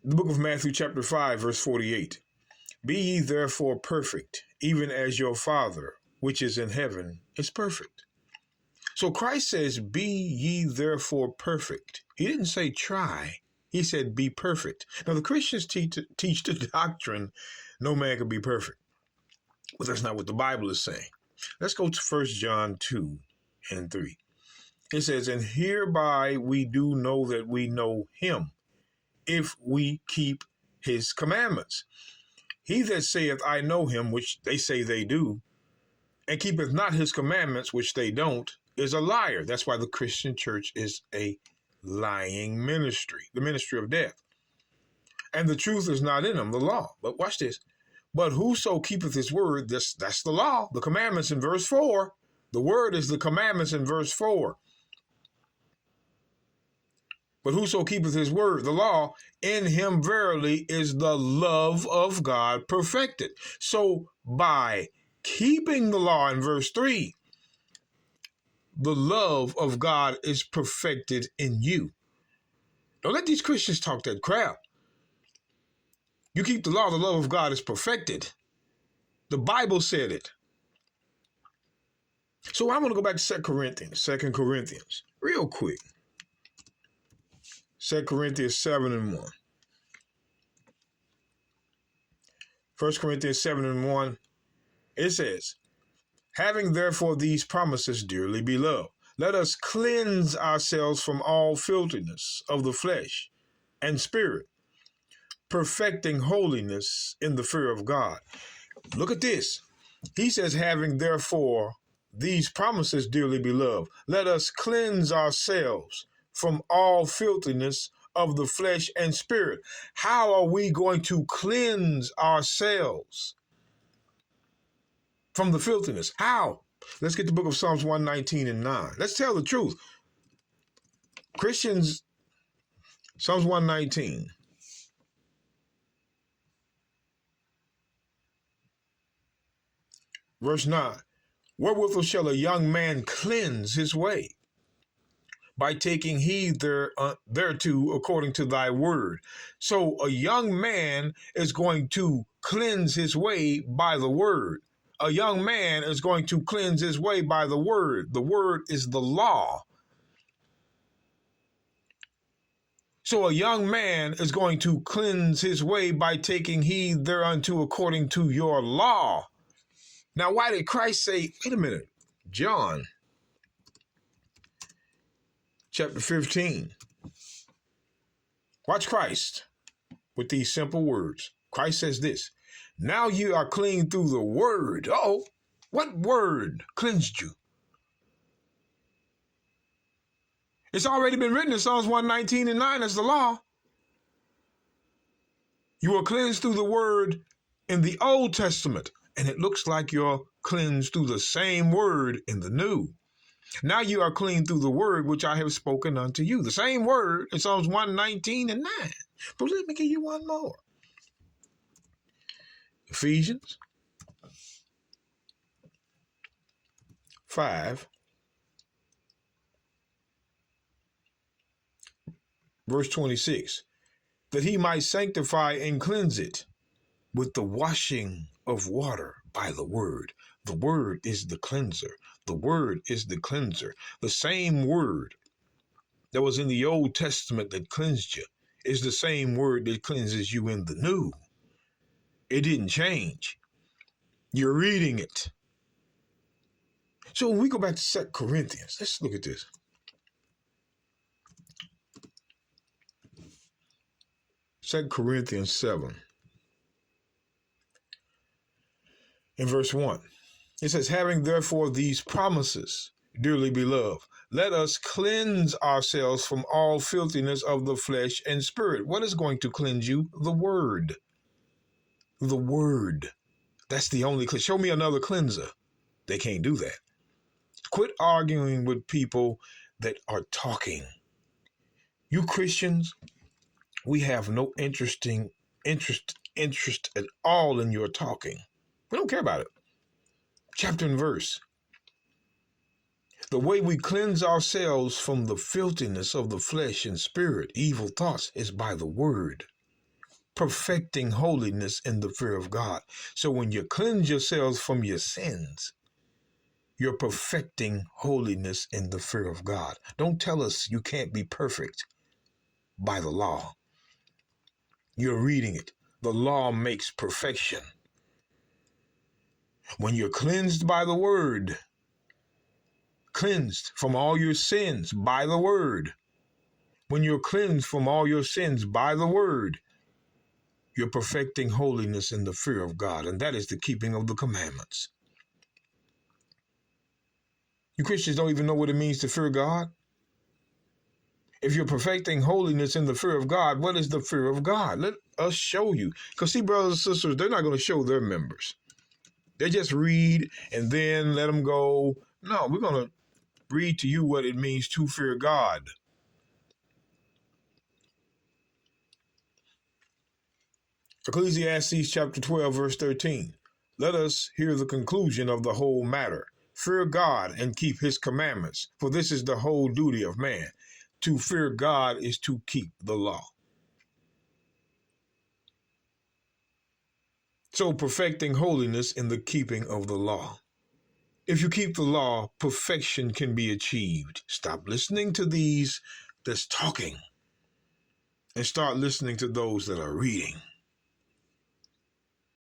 The book of Matthew chapter 5, verse 48. Be ye therefore perfect, even as your Father, which is in heaven, is perfect. So Christ says, be ye therefore perfect. He didn't say try. He said, be perfect. Now, the Christians teach the doctrine, no man can be perfect. But that's not what the Bible is saying. Let's go to 1 John 2 and 3. It says, and hereby we do know that we know him, if we keep his commandments. He that saith, I know him, which they say they do, and keepeth not his commandments, which they don't, is a liar. That's why the Christian church is a lying ministry, the ministry of death. And the truth is not in him, the law. But watch this. But whoso keepeth his word, that's the law, the commandments in verse 4. The word is the commandments in verse 4. But whoso keepeth his word, the law, in him verily is the love of God perfected. So by keeping the law in verse 3, the love of God is perfected in you. Don't let these Christians talk that crap. You keep the law, the love of God is perfected. The Bible said it. So I'm going to go back to 2 Corinthians, real quick. 2 Corinthians 7 and 1. 1 Corinthians 7 and 1, it says, having therefore these promises, dearly beloved, let us cleanse ourselves from all filthiness of the flesh and spirit, perfecting holiness in the fear of God. Look at this. He says, having therefore these promises, dearly beloved, let us cleanse ourselves from all filthiness of the flesh and spirit. How are we going to cleanse ourselves from the filthiness? How? Let's get the book of Psalms 119 and 9. Let's tell the truth. Christians, Psalms 119. Verse 9. Wherewithal shall a young man cleanse his way? By taking heed thereto according to thy word. So a young man is going to cleanse his way by the word. A young man is going to cleanse his way by the word. The word is the law. So a young man is going to cleanse his way by taking heed thereunto according to your law. Now, why did Christ say, wait a minute, John chapter 15. Watch Christ with these simple words. Christ says this, now you are clean through the word. Oh, what word cleansed you? It's already been written in Psalms 119 and 9 as the law. You are cleansed through the word in the Old Testament, and it looks like you're cleansed through the same word in the New. Now you are clean through the word which I have spoken unto you. The same word in Psalms 119 and 9. But let me give you one more. Ephesians 5, verse 26. That he might sanctify and cleanse it with the washing of water by the word. The word is the cleanser. The word is the cleanser. The same word that was in the Old Testament that cleansed you is the same word that cleanses you in the New. It didn't change. You're reading it. So when we go back to 2 Corinthians, let's look at this. Second Corinthians 7 in verse 1. It says, having therefore these promises, dearly beloved, let us cleanse ourselves from all filthiness of the flesh and spirit. What is going to cleanse you? The word. The word. That's the only cleanse. Show me another cleanser. They can't do that. Quit arguing with people that are talking. You Christians, we have no interest at all in your talking. We don't care about it. Chapter and verse. The way we cleanse ourselves from the filthiness of the flesh and spirit, evil thoughts, is by the word. perfecting holiness in the fear of God. So when you cleanse yourselves from your sins, you're perfecting holiness in the fear of God. Don't tell us you can't be perfect by the law. You're reading it. The law makes perfection. When you're cleansed by the word, cleansed from all your sins by the word. When you're cleansed from all your sins by the word, you're perfecting holiness in the fear of God, and that is the keeping of the commandments. You Christians don't even know what it means to fear God. If you're perfecting holiness in the fear of God, what is the fear of God? Let us show you. Because see, brothers and sisters, they're not going to show their members. They just read and then let them go. No, we're going to read to you what it means to fear God. Ecclesiastes chapter 12, verse 13. Let us hear the conclusion of the whole matter. Fear God and keep his commandments, for this is the whole duty of man. To fear God is to keep the law. So perfecting holiness in the keeping of the law. If you keep the law, perfection can be achieved. Stop listening to these that's talking and start listening to those that are reading.